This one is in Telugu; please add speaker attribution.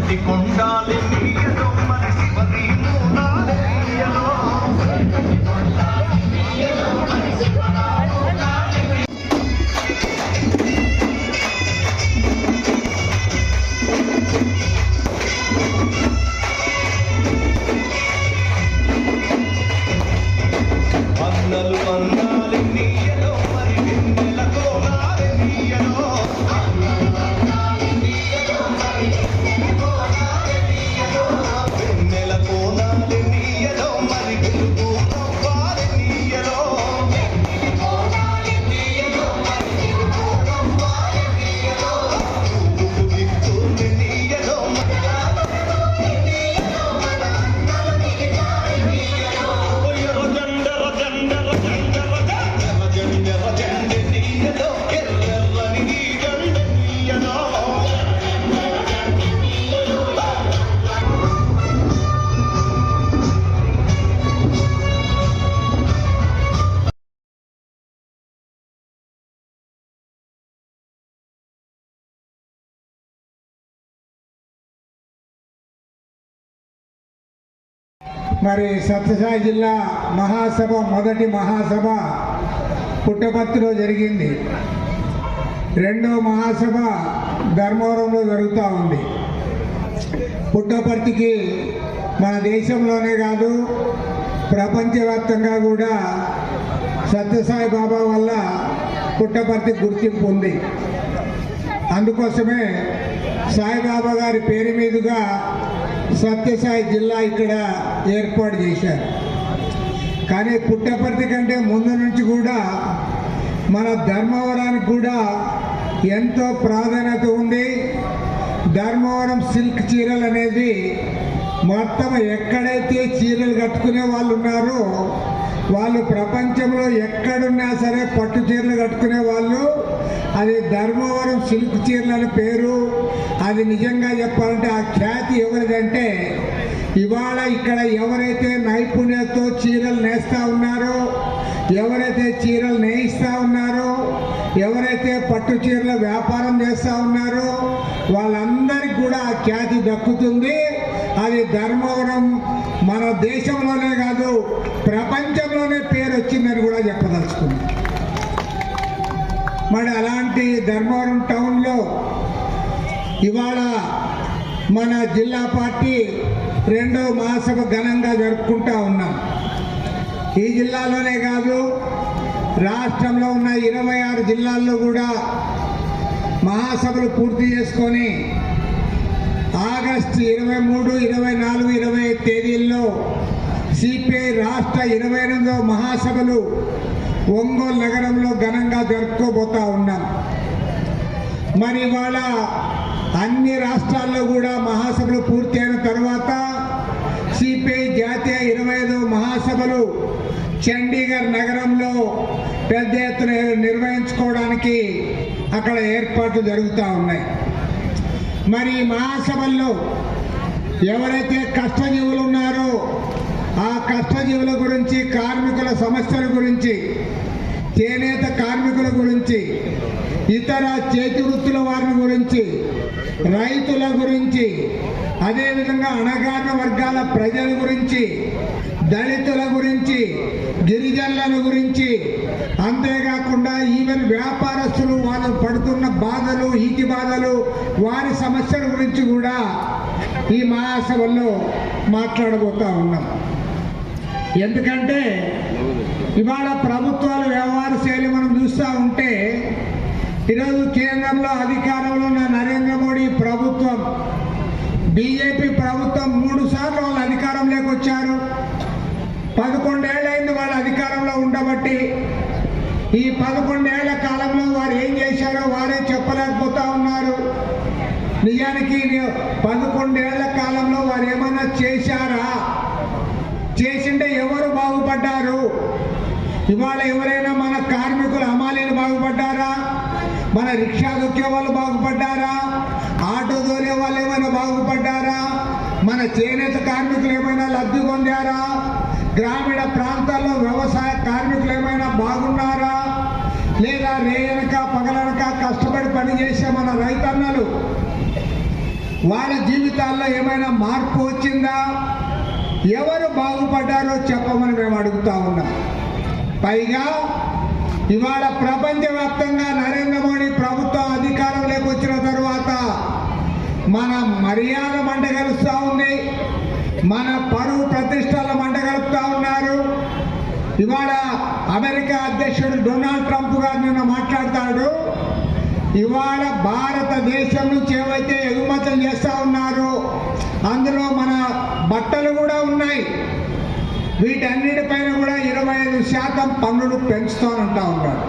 Speaker 1: మొదటి కొండాలి నీయలో మరి శివరి మూలాలి నీయలో అన్నలు అన్నాలి నీయలో మరి వెన్నెల కోలాలి నీయలో వెన్నెల కోలాలి నీయలో మరి వెలుగు నవ్వాలి నీయలో పువ్వు దిక్కుని నీయలో
Speaker 2: మరి సత్యసాయి జిల్లా మహాసభ మొదటి మహాసభ పుట్టపర్తిలో జరిగింది. రెండో మహాసభ ధర్మవరంలో జరుగుతూ ఉంది. పుట్టపర్తికి మన దేశంలోనే కాదు ప్రపంచవ్యాప్తంగా కూడా సత్యసాయి బాబా వల్ల పుట్టపర్తి గుర్తింపు ఉంది. అందుకోసమే సాయిబాబా గారి పేరు మీదుగా సత్యసాయి జిల్లా ఇక్కడ ఏర్పాటు చేశారు. కానీ పుట్టపర్తి కంటే ముందు నుంచి కూడా మన ధర్మవరానికి కూడా ఎంతో ప్రాధాన్యత ఉంది. ధర్మవరం సిల్క్ చీరలు అనేది మొత్తం ఎక్కడైతే చీరలు కట్టుకునే వాళ్ళు ఉన్నారో వాళ్ళు ప్రపంచంలో ఎక్కడున్నా సరే పట్టు చీరలు కట్టుకునే వాళ్ళు అది ధర్మవరం సిల్క్ చీరలు అని పేరు. అది నిజంగా చెప్పాలంటే ఆ ఖ్యాతి ఎవరిదంటే ఇవాళ ఇక్కడ ఎవరైతే నైపుణ్యంతో చీరలు నేస్తూ ఉన్నారో, ఎవరైతే చీరలు నేయిస్తూ ఉన్నారో, ఎవరైతే పట్టు చీరల వ్యాపారం చేస్తూ ఉన్నారో వాళ్ళందరికీ కూడా ఆ ఖ్యాతి దక్కుతుంది. అది ధర్మవరం మన దేశంలోనే కాదు ప్రపంచంలోనే పేరు వచ్చిందని కూడా చెప్పదలుచుకుంది. మరి అలాంటి ధర్మవరం టౌన్లో ఇవాళ మన జిల్లా పార్టీ రెండో మహాసభ ఘనంగా జరుపుకుంటూ ఉన్నాం. ఈ జిల్లాలోనే కాదు రాష్ట్రంలో ఉన్న 26 జిల్లాల్లో కూడా మహాసభలు పూర్తి చేసుకొని ఆగస్టు 23, 24, 25 తేదీల్లో సిపిఐ రాష్ట్ర 28వ మహాసభలు ఒంగోలు నగరంలో ఘనంగా జరుపుకోబోతా ఉన్నాం. మరి ఇవాళ అన్ని రాష్ట్రాల్లో కూడా మహాసభలు పూర్తి అయిన తర్వాత సిపిఐ జాతీయ 25వ మహాసభలు చండీగఢ్ నగరంలో పెద్ద ఎత్తున నిర్వహించుకోవడానికి అక్కడ ఏర్పాట్లు జరుగుతూ ఉన్నాయి. మరి ఈ మహాసభల్లో ఎవరైతే కష్టజీవులు ఉన్నారో ఆ కష్టజీవుల గురించి, కార్మికుల సమస్యల గురించి, చేనేత కార్మికుల గురించి, ఇతర చేతి వృత్తుల వారి గురించి, రైతుల గురించి, అదేవిధంగా అణగారిన వర్గాల ప్రజల గురించి, దళితుల గురించి, గిరిజనుల గురించి, అంతేకాకుండా ఈవెన్ వ్యాపారస్తులు వాళ్ళు పడుతున్న బాధలు, ఈతి బాధలు, వారి సమస్యల గురించి కూడా ఈ మహాసభల్లో మాట్లాడబోతా ఉన్నాం. ఎందుకంటే ఇవాళ ప్రభుత్వాల వ్యవహార శైలి మనం చూస్తూ ఉంటే ఈరోజు కేంద్రంలో అధికారంలో ఉన్న నరేంద్ర మోడీ ప్రభుత్వం, బీజేపీ ప్రభుత్వం 3 సార్లు వాళ్ళు అధికారంలోకి వచ్చారు. 11 ఏళ్ళైంది వాళ్ళు అధికారంలో ఉండబట్టి. ఈ 11 ఏళ్ల కాలంలో వారు ఏం చేశారో వారే చెప్పలేకపోతా ఉన్నారు. నిజానికి 11 ఏళ్ల కాలంలో వారు ఏమన్నా చేశారా? చేసింటే ఎవరు బాగుపడ్డారు? ఇవాళ ఎవరైనా మన కార్మికులు హమాలీలు బాగుపడ్డారా? మన రిక్షా దొక్కే వాళ్ళు బాగుపడ్డారా? ఆటో దోలే వాళ్ళు ఏమైనా బాగుపడ్డారా? మన చేనేత కార్మికులు ఏమైనా లబ్ధి పొందారా? గ్రామీణ ప్రాంతాల్లో వ్యవసాయ కార్మికులు ఏమైనా బాగున్నారా? లేదా రేయనక పగలనక కష్టపడి పనిచేసే మన రైతన్నలు వాళ్ళ జీవితాల్లో ఏమైనా మార్పు వచ్చిందా? ఎవరు బాగుపడ్డారో చెప్పమని మేము అడుగుతా ఉన్నాం. పైగా ఇవాళ ప్రపంచవ్యాప్తంగా నరేంద్ర మోడీ ప్రభుత్వం అధికారంలోకి వచ్చిన తర్వాత మన మర్యాద మంటగలుస్తూ ఉంది, మన పరువు ప్రతిష్టల మంటగలుపుతా ఉన్నారు. ఇవాళ అమెరికా అధ్యక్షుడు డొనాల్డ్ ట్రంప్ గారు నిన్న మాట్లాడతాడు, ఇవాళ భారతదేశం నుంచి ఏవైతే ఎగుమతులు చేస్తూ ఉన్నారో అందులో మన బట్టలు కూడా ఉన్నాయి, వీటన్నిటిపైన కూడా 25% పన్నులు పెంచుతానంటా ఉన్నాడు.